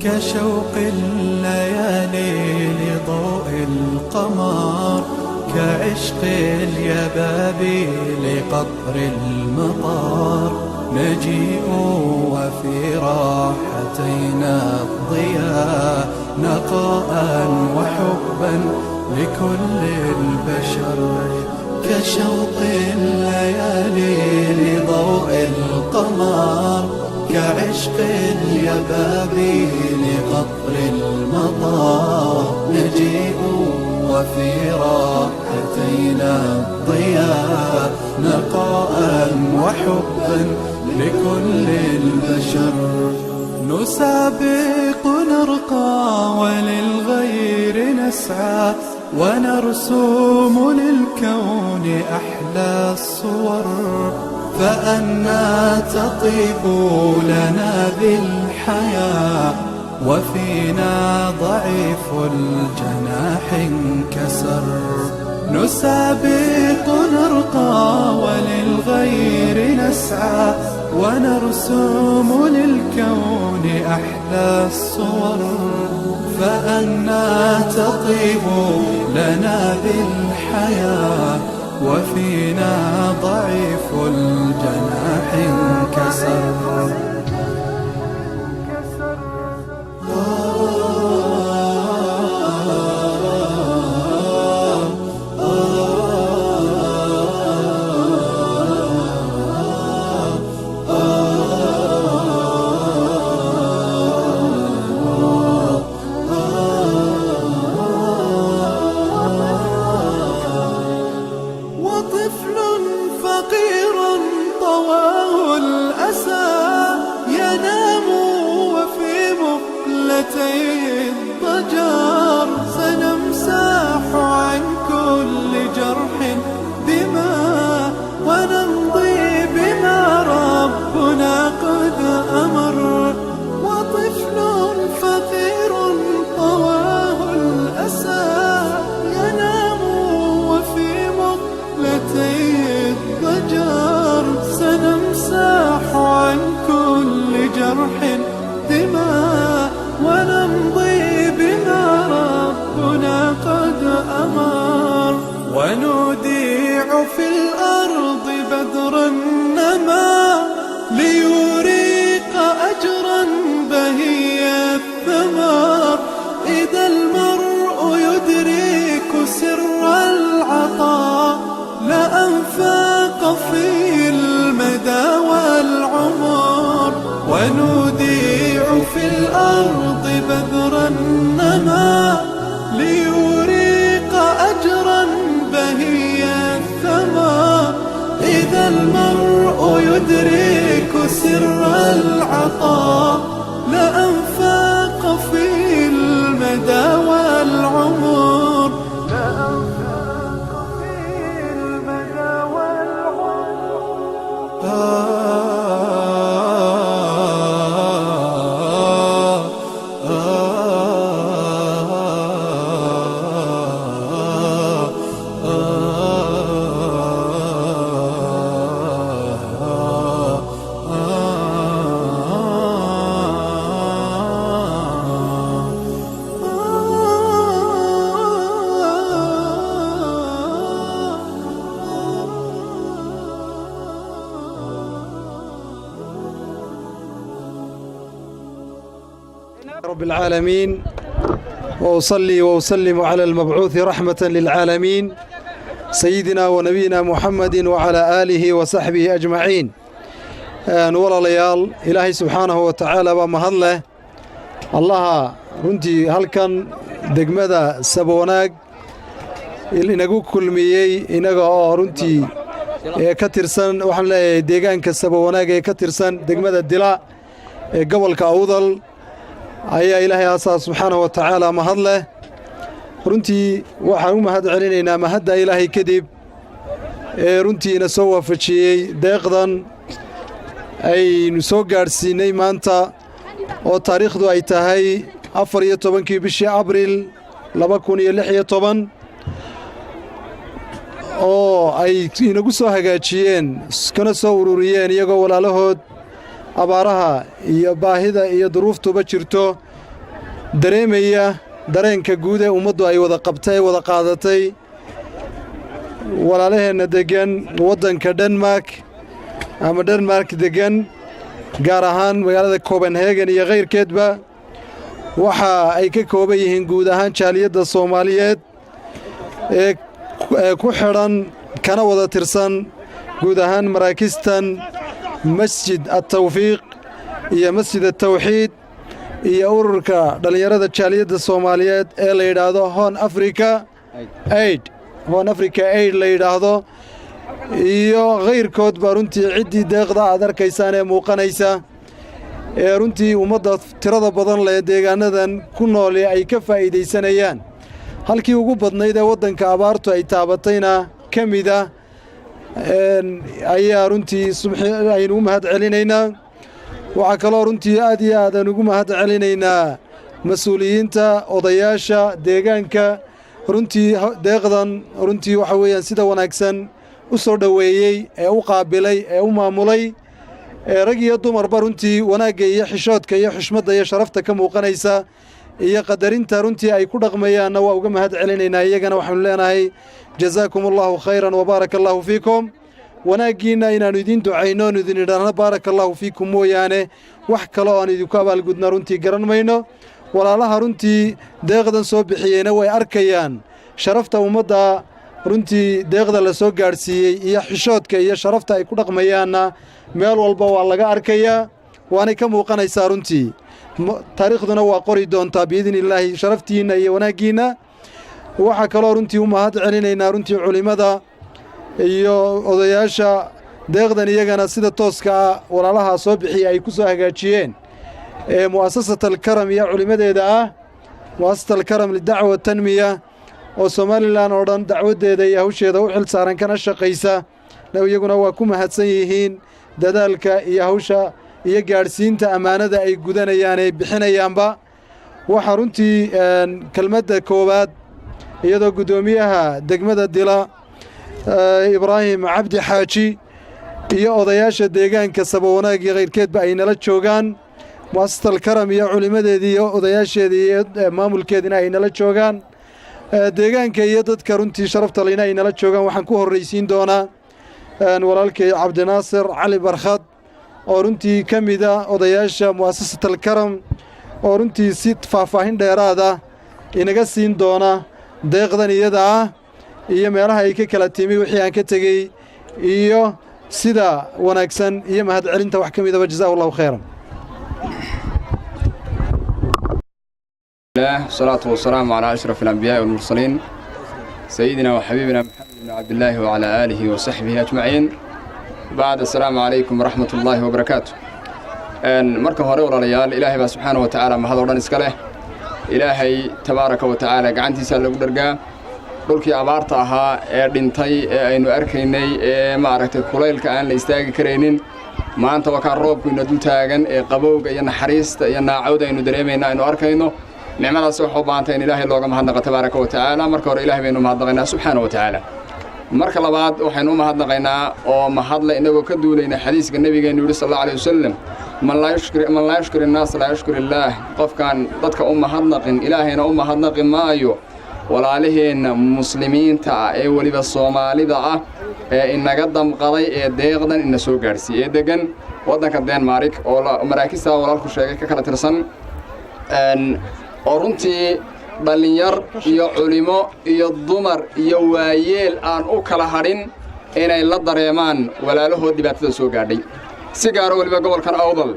كشوق الليالي لضوء القمر، كعشق اليبابي لقطر المطار. نجيء وفي راحتينا الضياء، نقاء وحبا لكل البشر. كشوق الليالي لضوء القمر، كعشق اليبابي لقطر المطار. نجيء وفي راحتينا الضياء، نقاء وحبا لكل البشر. نسابق نرقى وللغير نسعى، ونرسم للكون أحلى الصور. فأنا تطيب لنا بالحياة، وفينا ضعيف الجناح انكسر. نسابق نرقى وللغير نسعى، ونرسم للكون أحلى الصور. فأنا تطيب لنا بالحياة، وفينا ضعيف الجناح انكسر. الضجر سنمسح عن كل جرح دماء، ونمضي بما ربنا قد أمر. وطفل فقير طواه الأسى، ينام وفي مقلتي الضجر سنمسح عن كل جرح دماء، ونمضي بما ربنا قد أمر. ونوديع في الأرض بدرا نما، ليريق أجرا بهي الثمر. إذا المرء يدرك سر العطاء، لأنفاق في المدى والعمر. ونوديع في الأرض بذرا نما، ليريق أجرا بهي الثمر. إذا المرء يدرك سر العطاء، لأنفاق في المدى والعمر. لأنفاق في المدى والعمر. رب العالمين، وأصلي وأسلم على المبعوث رحمة للعالمين سيدنا ونبينا محمد وعلى آله وصحبه أجمعين. walaalayaal ilaahay subxaanahu wa tacaala baa mahad leh. allaha runtii halkan degmada Sabwanaag inagu kulmiyey, inaga oo runtii ka tirsan waxaan leeyahay deegaanka Sabwanaag ee ka tirsan degmada Dila ee gobolka Awdal, ayaa ilaahay asaas subxaanahu wa tacaala mahad leh. runtii waxaan u mahad celinaynaa mahadda ilaahay kadib ee runtiina soo waafajiyey deeqdan aynu soo gaadhsiinay maanta, oo taariikhdu ay tahay 14 bishii Abriil 2016, oo ay inagu soo hagaajiyeen kana soo ururiyeen iyagoo walaalahood abaaraha iyo baahida iyo duruuftuba jirto dareemaya dareenka guud ee ummaddu ay wada qabtay wada qaadatay walaalaheenna degan waddanka Denmark ama Denmark degan gaar ahaan magaalada Copenhagen iyo qayrkeedba waxa ay ka kooban yihiin guud ahaan jaaliyadda Soomaaliyeed ee ku xiran kana wada tirsan guud ahaan maraakistan Masjid at-Tawfiiq iyo Masjid at-Tawxiid iyo ururka dhalinyarada jaaliyadda Soomaaliyeed ee la yiraahdo Horn Africa Aid la yiraahdo iyo qayrkood ba runtii cidii deeqda aad arkaysaan ee muuqanaysa ee runtii ummadda tirada badan leh deegaanadan ku nool ay ka faa'iideysanayaan halkii ugu badnayd ee waddanka abaartu ay taabatayna kamida ayaa runtii aynu u mahad celinaynaa waxa kaloo runtii aad iyo aad ugu mahad celinaynaa mas'uuliyiinta odayaasha deegaanka runtii deeqdan runtii waxa weeyaan sida wanaagsan u soo dhaweeyay ee u qaabilay ee u maamulay rag iyo dumarba runtii wanaagga iyo xishoodka iyo xushmadda iyo sharafta ka muuqanaysa iyo qadarinta runtii ay ku dhaqmayaanna waa uga mahad celinaynaa iyagana waxaanu leenahay jazaakumullahu khayran wa baarakallahu fiikum wanaaggiina inaanu idin ducayno oo idin idhaahno baarakallahu fiikum mooyaane wax kale oo aan idinku abaalgudna runtii garan mayno walaalaha runtii deeqdan soo bixiyeyna way arkayaan sharafta ummadda runtii deeqda la soo gaarsiiyey iyo xishoodka iyo sharafta ay ku dhaqmayaanna meel walba waa laga arkayaa waanay ka muuqanaysaa runtii taariikhduna waa qori doontaa biidnillaahi sharaftiinna iyo wanaaggiinna waxaa kaloo runtii u mahad celinaynaa runtii culimmada iyo odayaasha deeqdan iyagana sida tooska ah walaalaha soo bixiya ay ku soo hagaajiyeen ee mu'asasat al-karam iyo culimmadeeda ah mu'asasat al-karam lidacwa tanmiya oo Soomaaliland oo dhan dacwadeeda iyo hawsheeda u xil saaran kana shaqaysa iyaguna waa ku mahadsan yihiin dadaalka iyo hawsha iyo gaarsiinta amaanada ay gudanayaan ay bixinayaanba waxa runtii kelmadda koowaad iyadoo gudoomiyaha degmada Dila Ibrahim Cabdi Xaaji iyo odayaasha deegaanka Sabawanaag iyo qayrkeedba ay nala joogaan mu'asasat al-karam iyo culimadeedii iyo odayaasheedii iyo maamulkeedina ay nala joogaan deegaanka iyo dadka runtii sharafta leh ay nala joogaan waxaan ku horeysiin doonaa walaalkay Cabdinaasir Cali Barkhad oo runtii kamida odayaasha mu'asasat al-karam oo runtii si faahfaahin dheeraad ah inaga siin doona deeqdan iyada ah iyo meelaha ay ka kala timi wixii aan ka tagay iyo sida wanaagsan iyo mahad celinta wax kamida jazakallahu khayran والصلاة والسلام على أشرف الأنبياء والمرسلين سيدنا وحبيبنا محمد بن عبد الله وعلى آله وصحبه أجمعين بعد السلام عليكم ورحمة الله وبركاته مركب هوري وراليال إلهي سبحانه وتعالى ما هذا وران إسكاله إلهي تبارك وتعالى قعنتي سألق درقا dhulkii abaarta ahaa ee dhintay ee aynu arkaynay ee maaragtay kulaylka aan la istaagi kareynin maanta waa ka roobku ina dul taagan ee qabowga iyo naxariista iyo naacawda aynu dareemayna aynu arkayno nicmadaas waxa u baahantay in ilaahay looga mahadnaqo tabaaraka wa tacaala marka hore ilaahay baynu mahadnaqaynaa subxaanahu wa tacaala marka labaad waxaynu u mahadnaqaynaa oo mahadle inagoo ka duulayna xadiiska nabigeenu yidhi sallallahu alayhi wasallam man laa yashkuri annaas laa yashkuri illaah qofkaan dadka u mahadnaqin ilaahayna u mahadnaqi maayo walaalaheenna muslimiinta ah ee weliba Soomaalida ah ee inaga damqaday ee deeqdan ina soo gaarsiiyay degan waddanka Denmark oo maraakista walaalku sheegay ka kala tirsan oo runtii dhalinyar iyo culimo iyo dumar iyo waayeel aan u kala hadhin inay la dareemaan walaalahood dhibaatada soo gaadhay si gaar ah weliba gobolkan Awdal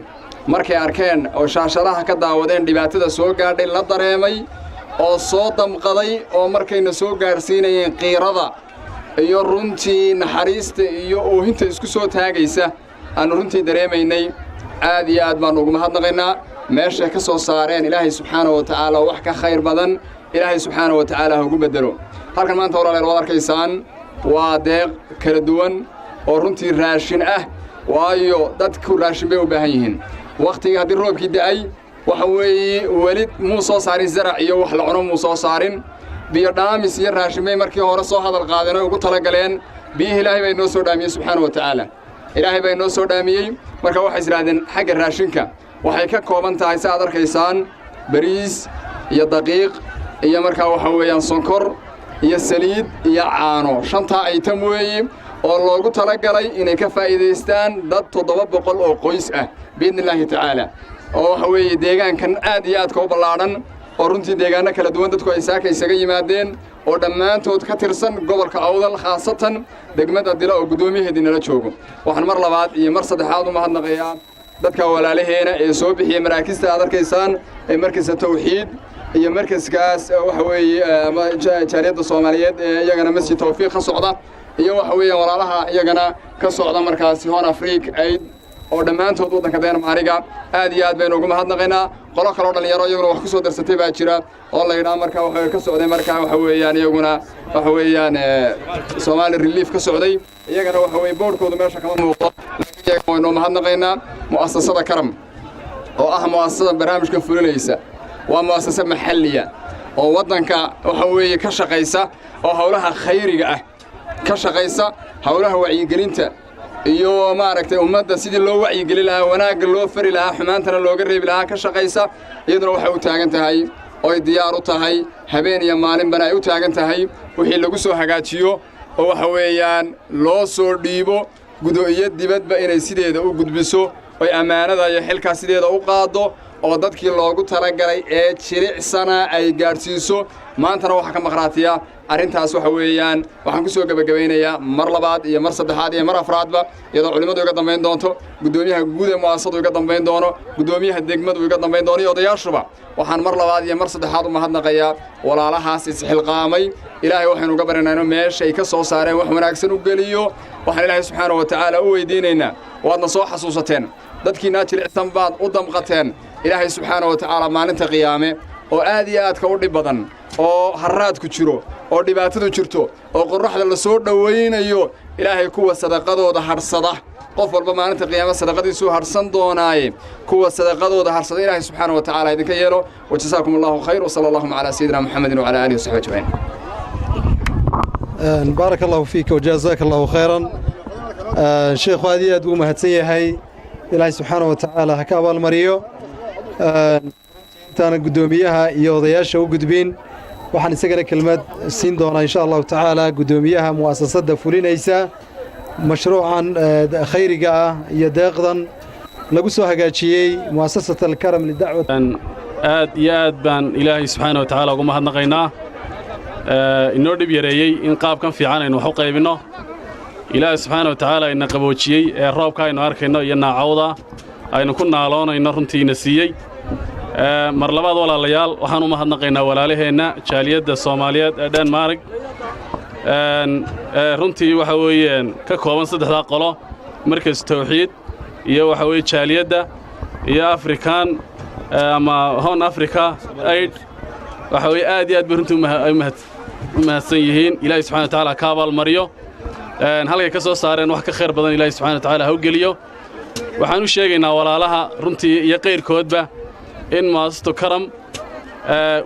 markay arkeen oo shaashadaha ka daawadeen dhibaatada soo gaadhay la dareemay oo soo damqaday oo markayna soo gaarsiinayeen qiirada iyo runtii naxariista iyo oohinta isku soo taagaysa aan runtii dareemaynay aad iyo aad baan ugu mahadnaqaynaa meesha ka soo saareen ilaahay subxaanahu wa tacaala wax ka khayr badan ilaahay subxaanahu wa tacaala ugu bedelo halkan maanta walaalayaal wada arkaysaan waa deeq kala duwan oo runtii raashin ah waayo dadku raashin bay u baahan yihiin waqtiga haddii roobkii da'ay waxa weeye weli muu soo saarin zarac iyo wax la cuno muu soo saarin biyo dhaamis iyo raashin bay markii hore soo hadal qaadeen oo ugu talagaleen biyo ilaahay bay noo soo dhaamiyay subxaanahu wa tacaala ilaahay bay noo soo dhaamiyay marka waxay israadeen xagga raashinka waxay ka kooban tahay si aad arkaysaan bariis iyo daqiiq iyo markaa waxa weeyaan sonkor iyo saliid iyo caano shantaa item weeye oo loogu talagalay inay ka faa'iidaystaan dad 700 oo qoys ah biidnillaahi tacaala oo waxa weeye deegaankan aad iyo aad ka ballaaran oo runtii deegaano kala duwan dadku ay saaka isaga yimaadeen oo dhammaantood ka tirsan gobolka Awdal khaasatan degmada Dila oo gudoomiyaheedii nala joogo waxaan mar labaad iyo mar saddexaad u mahadnaqayaa dadka walaalaheena ee soo bixiyay maraakista aad arkaysaan ee markasta tawxiid iyo markaskaas waxa weeye jaaliyadda Soomaaliyeed ee iyagana masjid tawfiiq ka socda iyo waxa weeye walaalaha iyagana ka socda markaasi Horn Africa aid oo dhammaantood waddanka Denmarkiga aad iyo aad baynu ugu mahadnaqaynaa qolo kale oo dhalinyaro iyaguna wax ku soo darsatay baa jira oo la yiraahdo marka waxa ka socday marka waxa weeyaan iyaguna waxa weeyaan Somali Relief ka socday iyagana waxa weeye boardkooda meesha kama muuqdo laakiin iyaga waynu mahadnaqaynaa mu'assasada Karam oo ah mu'assasada barnaamijka fulinaysa waa mu'assasa maxalliya oo waddanka waxa weeye ka shaqaysa oo hawlaha khayriga ah ka shaqaysa hawlaha wacyigelinta iyo maaragtay ummadda sidii loo wacyigelin lahaa wanaagga loo fari lahaa xumaantana looga reebi lahaa ka shaqaysa iyaduna waxay u taagan tahay oo ay diyaar u tahay habeen iyo maalinbana ay u taagan tahay wixii lagu soo hagaajiyo oo waxa weeyaan loo soo dhiibo gudo iyo dibadba inay sideeda u gudbiso oo amaanada iyo xilka sideeda u qaado oo dadkii loogu talagalay ee jilicsana ay gaarsiiso maantana waxa ka maqraatiya arintaas waxa weeyaan waxaan ku soo gabagabeynayaa mar labaad iyo mar saddexaad iyo mar afraadba iyadoo culimadu iga dambeyn doonto gudoomiyaha guud ee mu'assasadu iga dambeyn doono gudoomiyaha degmadu iga dambeyn doono iyo odayaashuba waxaan mar labaad iyo mar saddexaad u mahadnaqayaa walaalahaas isxilqaamay ilaahay waxaanu uga baranaynaa meesha ay ka soo saareen wax wanaagsan u geliyo waxaan ilaahay subxaanahu wa tacaala u weydiinaynaa waadna soo xasuusateen dadkiina jilicsan baad u damqateen ilaahay subxaanahu wa tacaala maalinta qiyaame oo aad iyo aadka u dhib badan oo harraad ku jiro oo dhibaatadu jirto oo qorraxda la soo dhawaynayo ilaahay kuwa sadaqadooda harsada qof walba maalinta qiyaamada sadaqadiisu harsan doonaaye kuwa sadaqadooda harsada ilaahay subxaanahu wa tacaala idinka yeelo wajazaakumullahu khayr wa sallallahu ala sayyidina muhammadin wa ala alihi wa sahbihi ajma'in barakallahu fiika wajazaakallahu khayran sheekhu aad iyo aad ugu mahadsan yahay ilaahay subxaanahu wa tacaala ha ka abaalmariyo intaana gudoomiyaha iyo odayaasha u gudbin waxaan isagana kelmad siin doonaa insha Allah tacaala gudoomiyaha mu'assasada fulinaysa mashruucan khayriga ah iyo deeqdan lagu soo hagaajiyay mu'assasatul Karam lidacwat aad iyo aad baan ilaahay subxaanahu wa tacaala ugu mahadnaqaynaa inoo dhib yareeyay in qaabkan fiican aynu wax u qaybino ilaahay subxaanahu wa tacaala ina qaboojiyay ee roobka aynu arkayno iyo naacawda aynu ku naaloonayno runtiina siiyey mar labaad walaalayaal waxaan u mahadnaqaynaa walaalaheenna jaaliyadda Soomaaliyeed ee Denmark runtii waxa weeyaan ka kooban saddexda qolo markaas tawxiid iyo waxa weeye jaaliyadda iyo African ama Horn Africa aid waxa weeye aad iyo aad runtii mahadsan yihiin ilaahay subxaanahu wa tacaala ka abaalmariyo halkay ka soo saareen wax ka khayr badan ilaahay subxaanahu wa tacaala ha u geliyo waxaan u sheegaynaa walaalaha runtii iyo qayrkoodba in mu'assasatu Karam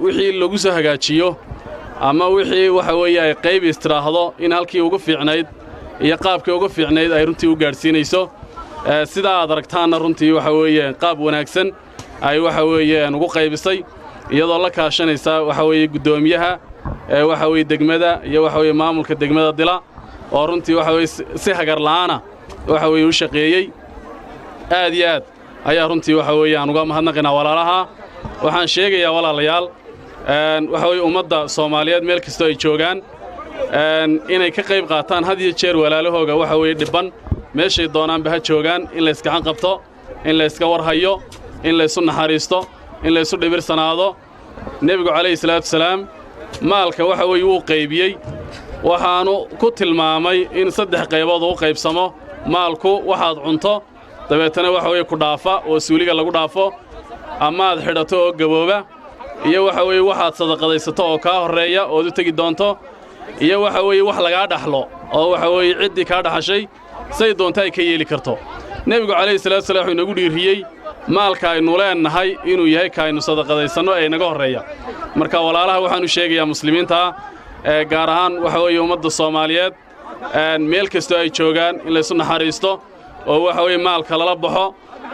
wixii lagu soo hagaajiyo ama wixii waxa weeye ay qayb istiraahdo in halkii ugu fiicnayd iyo qaabkii ugu fiicnayd ay runtii u gaarsiinayso sida aad aragtaana runtii waxa weeye qaab wanaagsan ay waxa weeye ugu qaybisay iyadoo la kaashanaysa waxa weeye gudoomiyaha waxa weeye degmada iyo waxa weeye maamulka degmada Dila oo runtii waxa weeye si hagar la'aana waxa weeye u shaqeeyay aad iyo aad ayaa runtii waxa weeyaan uga mahadnaqaynaa walaalaha waxaan sheegayaa walaalayaal waxa weeye ummadda Soomaaliyeed meel kasta ay joogaan inay ka qayb qaataan had iyo jeer walaalahooga waxa weeye dhiban meeshay doonaanba ha joogaan in la iska qabto in la iska warhayo in la isu naxariisto in la isu dhibirsanaado nabigu calayhi salaatu wasalaam maalka waxa weeye uu qaybiyay waxaanu ku tilmaamay in saddex qaybood uu qaybsamo maalku waxaad cunto dabeetana waxa weeye ku dhaafa oo suuliga lagu dhaafo ama aad xidhato oo gabooba iyo waxa weeye waxaad sadaqadaysato oo ka horeeya oo u tagi doonto iyo waxa weeye wax laga dhaxlo oo waxa weeye cidii ka dhaxashay say doonto ay ka yeeli karto nabigu calayhi salaatu wasalaam wuxuu nagu dhiiriyay maalka aynu leenahay inuu yahay ka aynu sadaqadaysano ee naga horeeya marka walaalaha waxaan u sheegayaa muslimiinta gaar ahaan waxa weeye ummadda Soomaaliyeed meel kasta ay joogaan in la isu naxariisto oo waxa weeye maalka lala baxo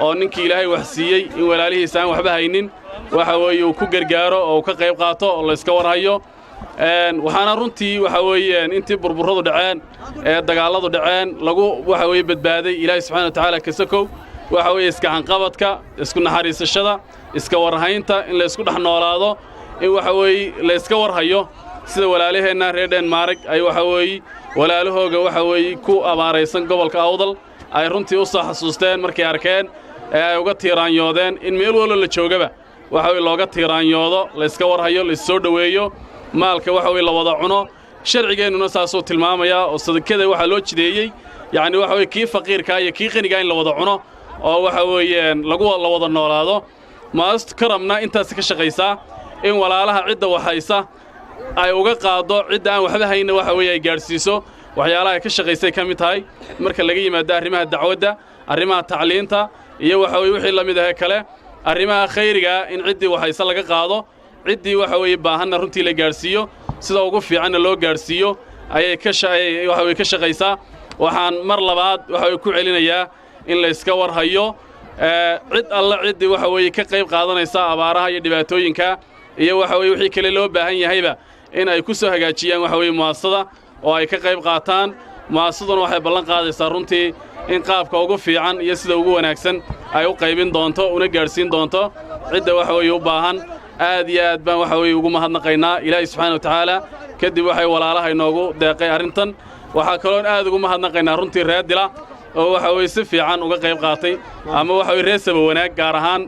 oo ninkii ilaahay wax siiyey in walaalihiisa aan waxba haynin waxa weeye uu ku gargaaro oo ka qayb qaato oo la iska warhayo waxaana runtii waxa weeyaan intii burburadu dhaceen ee dagaaladu dhaceen lagu waxa weeye badbaaday ilaahay subxaanahu wa ta'aala kasakow waxa weeye iska hanqabadka isku naxariisashada iska warhaynta in la isku dhex noolaado in waxa weeye la iska warhayo sida walaalaheenna reer Denmark ay waxa weeye walaalahooga waxa weeye ku abaaraysan gobolka Awdal ay runtii u soo xasuusteen markay arkeen ee ay uga tiiraanyoodeen in meel walba la joogaba waxa weeye looga tiiraanyoodo la iska warhayo la soo dhaweeyo maalka waxa weeye la wada cuno sharcigeennuna saasoo tilmaamaya oo sadaqada waxa loo jideeyay yaani waxa weeye kii faqiirka iyo kii qaniga in la wada cuno oo waxa weeyaan lagu la wada noolaado maast karamna intaas ka shaqaysaa in walaalaha cidda waxaysa ay uga qaado cidda aan waxba hayna waxa weeye ay gaarsiiso waxyaalaha ka shaqaysay ka mid tahay marka laga yimaado arrimaha dacwadda arrimaha tacliinta iyo waxa weeye wixii la mid ah kale arrimaha khayriga in ciddii waxaysa laga qaado ciddii waxa weeye baahanna runtii la gaarsiiyo sida ugu fiicanna loo gaarsiiyo ayay waxa weeye ka shaqaysaa waxaan mar labaad waxa weeye ku celinayaa in la iska warhayo cid alla ciddii waxa weeye ka qayb qaadanaysa abaaraha iyo dhibaatooyinka iyo waxa weeye wixii kale loo baahan yahayba in ay ku soo hagaajiyaan waxa weeye muasasada oo ay ka qayb qaataan muasasaduna waxay ballan qaadaysaa runtii in qaabka ugu fiican iyo sida ugu wanaagsan ay u qaybin doonto una gaarsiin doonto cidda waxa weeye u baahan aad iyo aad baan waxa weeye ugu mahadnaqaynaa ilaahay subxaanahu wa ta'aala kadib waxay walaalaha inoogu deeqay arrintan waxaa kaloo aad ugu mahadnaqaynaa runtii reer Dila oo waxa weeye si fiican uga qayb qaatay ama waxa weeye reesaba wanaag gaar ahaan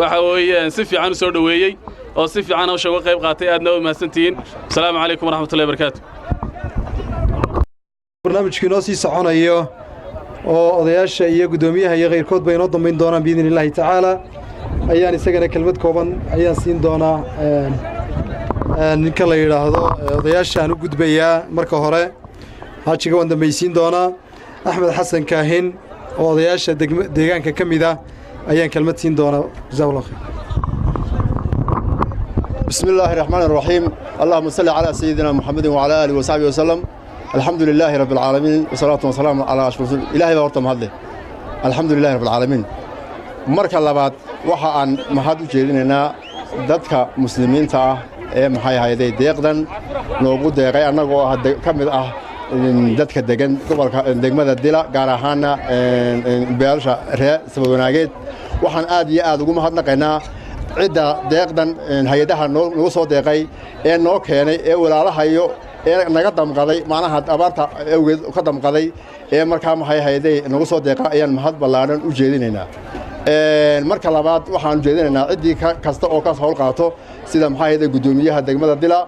waxa weeye si fiican u soo dhaweeyay oo si fiican u shaqo qayb qaatay aadna u mahadsantiin assalaamu calaykum waraxmatullaahi wabarakaatuh barnaamijkii noo sii soconayo oo odayaasha iyo gudoomiyaha iyo qayrkood bay inoo dambayn doonaan biidin illaahi tacaala ayaan isagana kelmad kooban ayaan siin doonaa ninka la yidhaahdo odayaashaan u gudbayaa marka hore haajiga waan dambaysiin doonaa axmed xasan kaahin oo odayaasha deegaanka ka mid ah ayaan kelmad siin doonaa jazakallahu khayr بسم الله الرحمن الرحيم اللهم صل على سيدنا محمد وعلى آله وصحبه وسلم الحمد لله رب العالمين والصلاة والسلام على أشرف رسول إلهي بورتم هذا الحمد لله رب العالمين مركز لبعض وحن محد جيرنا ضدك مسلمين تا محي هذي ديقدن نوجود دقي أنا جوا كم ضدك دقن قبل دقمة الدلا جارهانا بيرجع رأي سببناجد وحن آدي آدو محد نقينا عدة دقن هيدها نو صو دقي نو كيني ولا هيو نقدم قضي معناها أبارت قدم قضي مركز محي هذي نو صو دقي محد بلارن وجيدنا marka labaad waxaan jeedinaynaa cidii kasta oo ka soo qaato sida maxay gudoomiyaha degmada Dila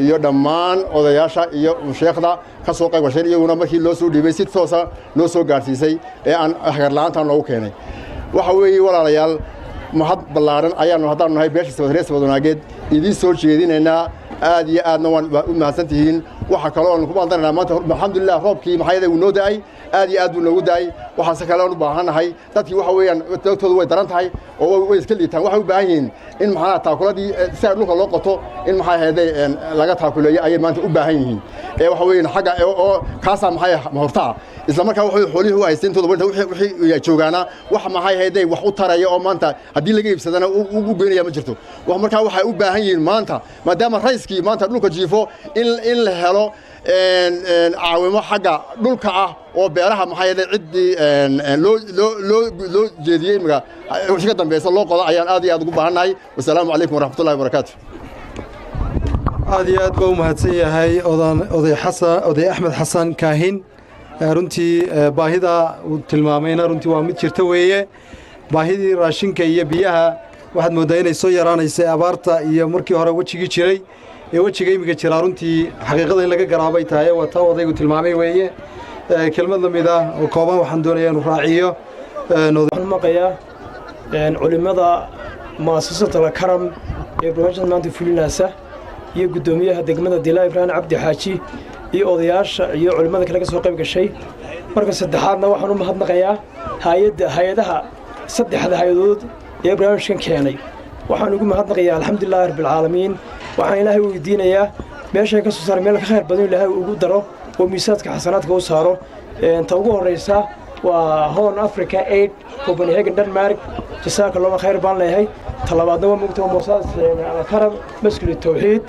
iyo dhammaan odayaasha iyo sheekhda ka soo qayb gashay iyaguna markii loo soo dhiibay si toos ah loo soo gaarsiisay ee aan hagarlaanta loogu keenay waxa weeye walaalayaal mahad ballaaran ayaanu haddaan nahay beeshiisa rees wadanageed idin soo jeedinaynaa aad iyo aadna waan u mahadsantihiin waxa kale oo aan ku baaldanaynaa maanta alxamdulillah roobkii maxay uu noo daay aad iyo aad buu noogu daay waxaase kale oo u baahanahay dadkii waxa weeyaan dadkoodu way daran tahay oo way iska liitaan waxay u baahan yihiin in maxaa taakuladii si dhulka loo qoto in maxay hayday laga taakuleeyo ay maanta u baahan yihiin waxa weeyaan xaga oo kaasa maxay hortaa isla markaa wuxuu xoolihi u haysteen tooda wixii joogaana wax maxay hayday wax u taraya oo maanta hadii laga iibsadana ugu geynaya ma jirto wax markaa waxay u baahan yihiin maanta maadaama raiskii maanta dhulka jiifo in la helo caawimo xagga dhulka ah oo beeraha maxay hayday cidii loo jeediyay maga wixii ka dambeeyay loo qodo ayaan aad iyo aad ugu baahanahay wassalaamu calaykum waraxmatullaahi wabarakaatuh aad iyo aad baa u mahadsan yahay oday axmed xasan kaahin runtii baahida uu tilmaamayna runtii waa mid jirta weeye baahidii raashinka iyo biyaha waxaad mooddaa inay soo yaraanaysay abaarta iyo markii hore wejigii jiray ee wejiga imiga jiraa runtii xaqiiqada in laga garaabay tahay waa taa odaygu tilmaamay weeye kelmad la mid ah oo kooban waxaan doonayaa inuu raaciyo waxaan maqayaa culimmada mu'asasada karam ee barnaamijkan maanta fulinaysa iyo gudoomiyaha degmada Dila Ibrahim Cabdi Xaaji iyo odayaasha iyo culimada kale ka soo qayb gashay marka saddexaadna waxaan u mahadnaqayaa hay'adaha saddexda hay'adood ee barnaamijkan keenay waxaan ugu mahadnaqayaa alxamdulillah rabbil caalamiin waxaan ilaahay weydiinayaa meesha ka soo saaray meel ka khayr badan ilaahay ugu daro oo miisaadka xasanaadka u saaro ta ugu horeysa وهون أفريقيا إيد كوبنهاجن دنمارك جزاك الله خير بان لهي طلباتنا ومقتوا مؤسسة الكرم مسؤول التوحيد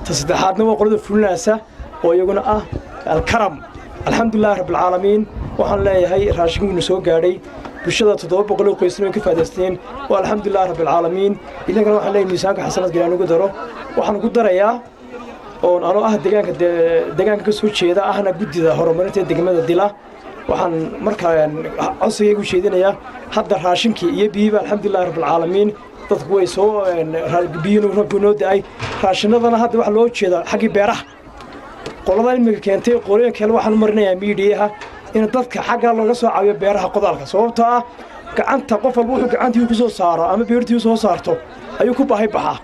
تصدحاتنا وقرد فلناسة ويقولنا الكرم الحمد لله رب العالمين وحن لهي راشقين نسوق قاري بشدة تضرب بقولوا قيسنا كفادستين والحمد لله رب العالمين إلا كانوا وحن لهي ميزانك حسنات قلنا قدره وحن قدر يا أنا deegaanka ka soo jeeda ahna gudida horumarinta degmada Dila waxaan markaa codsigaygu sheedinayaa hadda raashinkii iyo biyiba alxamdulillaah rabbil caalamiin dadku way soo biyinu rabbuno daay raashinadana hadda wax loo jeeda xaqi beeraha qolada ilmiga keentay qoreen kale waxaan marinayaa miidiyaha in dadka xagga looga soo caawiyo beeraha qodaalka sababtoo ah gacanta qof walba wuxuu gacantii ku soo saaro ama beertii soo saarto ayuu ku baahay baxaa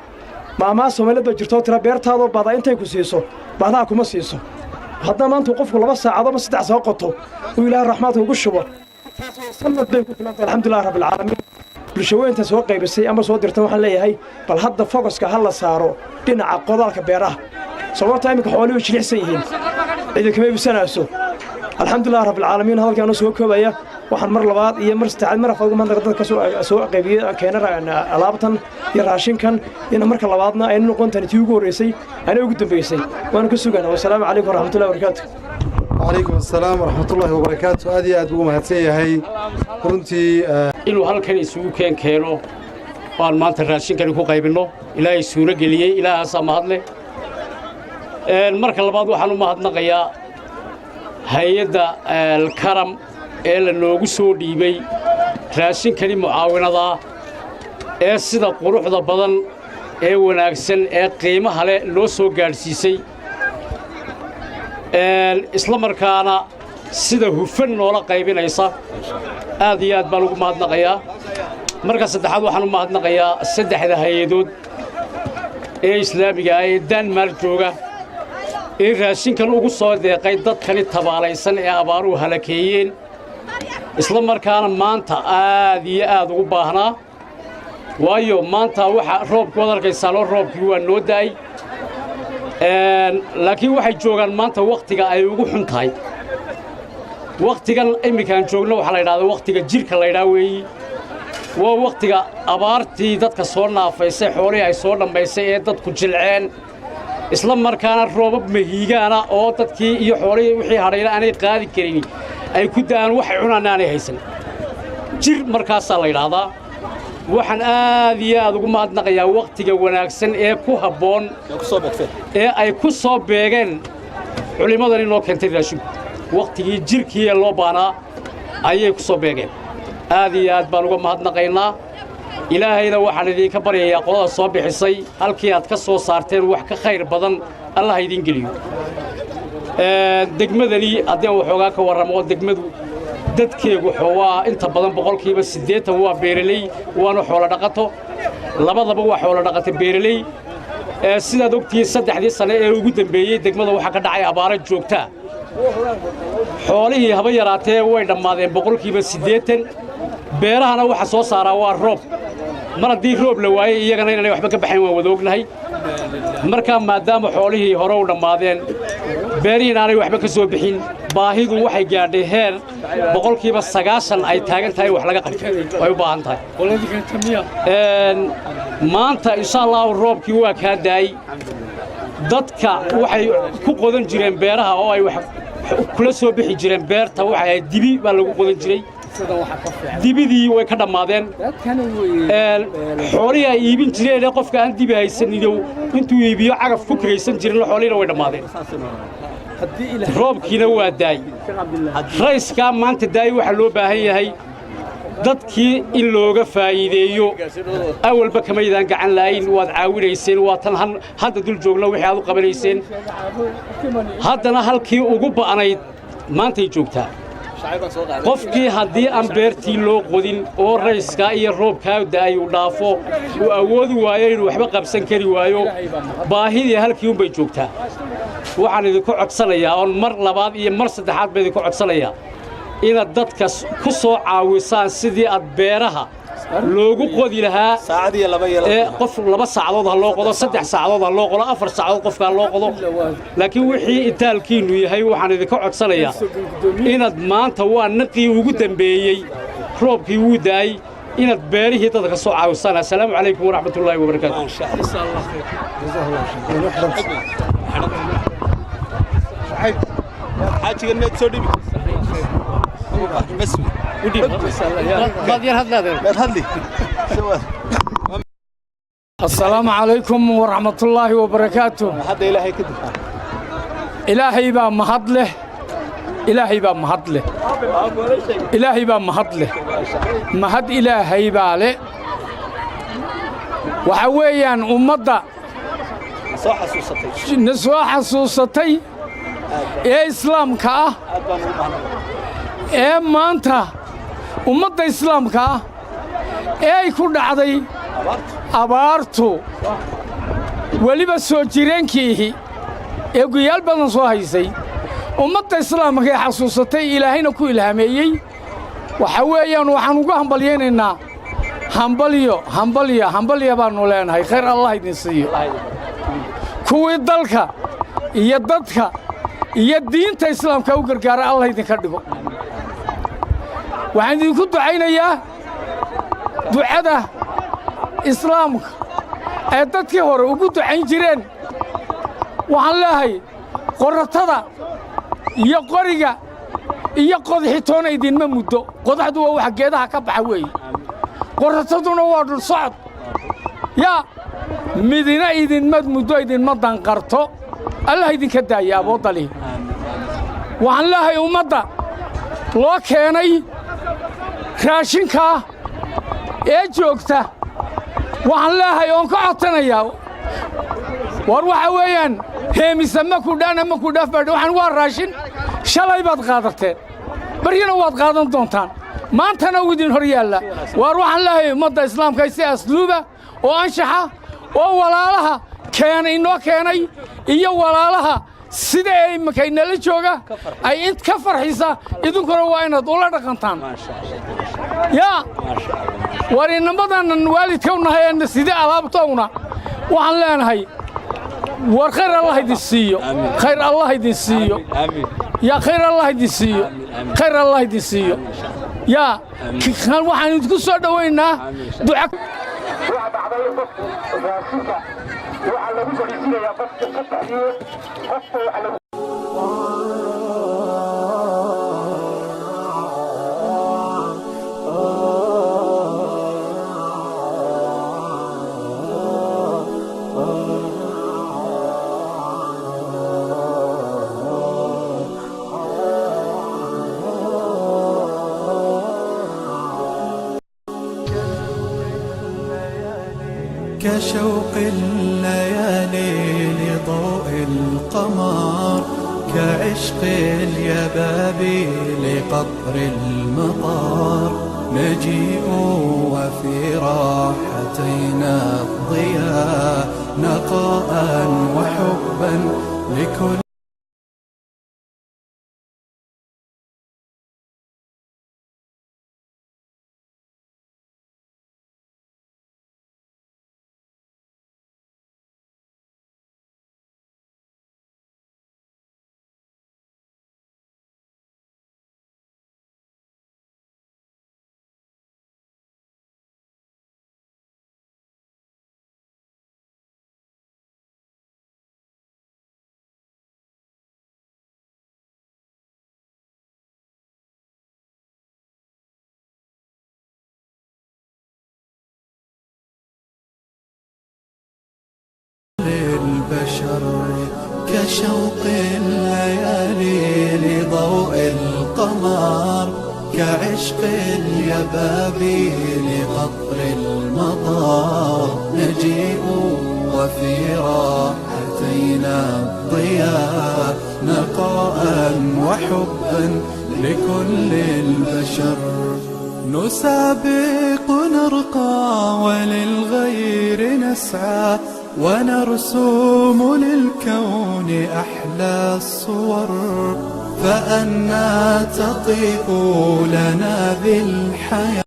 maamaa Soomaaliyeed baa jirto tira beertaado baada intay ku siiso baadaha kuma siiso hadda maanta qofku 2 saacado ama 3 soo qoto oo Ilaahay raxmaadka ugu shubo sanad bay ku filantahay alxamdulillaah rabbil caalamiin bulshooyinta soo qaybisay ama soo dirtan waxaan leeyahay bal hadda focuska hal la saaro dhinaca qodaalka beeraha sababta imika xooluhu jilicsan yihiin idinka iibsanayso alxamdulillaah rabbil caalamiin halkaan soo koobaya waxaan mar labaad iyo mar saddexaad mar afar maanta dadka soo qaybiyay keenana alaabtan iyo raashinkan in marka labaadna ay noqontaan tii ugu horeysay ana ugu dambeysay waan ku sugan wassalaamu calaykum waraxmatullaahi wabarakaatuh وعليكم السلام ورحمة الله وبركاته هذه أدوم هاتسية هي كنتي إنه هالكن يسوق كان كيلو وان ما تراشين كانوا كو قايبينه إلى يسورة قلية إلى سامحت له المركز البعض وحنو ما هدنا قيا هيدا الكرم إلى نوجسو ديبي راشين كاني معاونة ذا سيدا قروح ذا بدن وناكسن قيمة هلا لو سو جالسيسي isla markaana sida hufan noola qaybinaysa aad iyo aad baan ugu mahadnaqayaa marka saddexaad waxaan u mahadnaqayaa saddexda hay'adood ee islaamiga ah ee Denmark jooga ee raashinkan ugu soo deeqay dadkani tabaalaysan ee abaaruhu halakeeyeen isla markaana maanta aad iyo aad ugu baahnaa waayo maanta waxa roobkooda arkaysaa roobkii waa noo daay laakiin waxay joogaan maanta waqtiga ay ugu xun tahay waqtigan imikaan joogno waxa la yiraahdaa waqtiga jirka la yiraahdo weey waa waqtiga abaartii dadka soo naafaysay xoolihii ay soo dhameysay ee dadku jilceen isla markaana roobab mahiigaana oo dadkii iyo xoolihii wixii hadhayna aanay qaadi karin ay ku daan waxay cunaan aanay haysan jir markaas la yiraahdaa waxaan aad iyo aad ugu mahadnaqayaa waqtiga wanaagsan ee ku haboon ee ay ku soo beegeen culimadan inoo keentay raashin waqtigii jirkii loo baanaa ayay ku soo beegeen aad iyo aad baan uga mahadnaqaynaa ilaahayna waxaan idinka baryayaa qolada soo bixisay halkii aad ka soo saarteen wax ka khayr badan Allah idin geliyo degmadani hadii waxoogaa ka warramo degmadu dadkeegu waa inta badan boqolkiiba 80 waa beeraley waana xoolo dhaqato labadaba waa xoolo dhaqato beeraley sidaad ogtiin saddexdii sano ee ugu dambeeyay degmada waxa ka dhacay abaaro joogta xoolihii haba yaraatee way dhamaadeen boqolkiiba 80 beerahana waxa soo saaraa waa roob mar haddii roob la waayay iyagana inay waxba ka baxeen waan wada ognahay marka maadaama xoolihii hore u dhamaadeen beerihiina aanay waxba ka soo bixin baahidu waxay gaadhay heer boqolkiiba 90 ay taagan tahay wax laga qabto way u baahan tahay maanta insha Allah roobkii waa ka daay dadka waxay ku qodan jireen beeraha oo ay wax kula soo bixi jireen beerta waxa dibi baa lagu qodan jiray dibidii way ka dhamaadeen xoolihii ay iibin jireen qofka aan dibi haysan intuu iibiyo cagaf ku kiraysan jirin xoolihii way dhamaadeen roobkiina waa daay rayska maanta daay waxa loo baahan yahay dadkii in looga faa'iideeyo awalba kameydaan gacan laayin waad caawinayseen waa tan hadda dul joogna wixii aad u qabanayseen haddana halkii ugu ba'nayd maantay joogtaa qofkii haddii aan beertii loo qodin oo rayska iyo roobkaa daay uu dhaafo uu awoodi waayo inuu waxba qabsan kari waayo baahidii halkii unbay joogtaa waxaan idinku codsanayaa oo mar labaad iyo mar saddexaad baa idinku codsanayaa inaad dadka ku soo caawisaan sidii aad beeraha loogu qodi lahaa qof 2 saacadood ha loo qodo 3 saacadood ha loo qodo 4 saacadood qofka loo qodo laakiin wixii itaalkiinu yahay waxaan idinka codsanayaa inaad maanta waa naqii ugu dambeeyay roobkii uu daay inaad beerihii dadka ka soo caawisaan assalaamu calaykum waraxmatullaahi wabarakaatuh حاجة النت سودي بس ودي السلام عليكم ورحمة الله وبركاته هذا إلهي كده إلهي با مهدله إلهي با مهدله إلهي با مهدله مهد إلهي باله وحويان أمضى نسوا حسوستي ee islaamka ah ee maanta ummadda islaamka ah ee ay ku dhacday abaartu weliba soo jireenkiihi ee guyaal badan soo haysay ummadda islaamka ee xasuusatay ilaahayna ku ilhaameeyey waxa weeyaan waxaan ugu hambalyaynaynaa hambalyo baannu leenahay khayr allah idin siiyo kuwii dalka iyo dadka iyo diinta islaamka u gargaara allah idinka dhigo waxaan idinku ducaynayaa ducada islaamka ee dadkii hore ugu ducayn jireen waxaan leeyahay qoratada iyo qoriga iyo qodxitoona idinma muddo qodaxdu waa wax geedaha ka baxa weeye qorataduna waa dhul socod yaa midina idinma muddo idinma danqarto allah idinka daaya aboodali waxaan leeyahay ummadda loo keenay raashinka ee joogta waxaan leeyahay oon ka codsanayaa war waxa weeyaan heemisa ma ku dhaana ma ku dhaafbaadh waxaan waa raashin shalay baad qaadateen baryana waad qaadan doontaan maantana uu idin hor yaalla war waxaan leeyahay ummadda islaamka si asluuba oo anshaxa oo walaalaha inoo keenay iyo walaalaha sida ay makaynala jooga ay int ka farxisa idinkuna waa inaad ula dhaqantaan yaa war inamadan waalidka u nahay sida alaabtowna waxaan leenahay war khayr allah idin siiyo khayr allah idin siiyo yaa khayr allah idin siiyo khayr allah idin siiyo yaa waxaan idinku soo dhowaynaa duca waxaa lagu fadhiisinayaa qofka saddexdii qofka waxa lagu كشوق الليالي لضوء القمر كعشق اليبابي لقطر المطار نجيء وفي راحتينا الضياء نقاء وحبا لكل البشر كشوق الليالي لضوء القمر كعشق اليبابي لقطر المطار نجيء وفي راحتينا الضياء نقاء وحبا لكل البشر نسابق نرقى وللغير نسعى ونرسم للكون أحلى الصور فأنا تطيب لنا ذي الحياة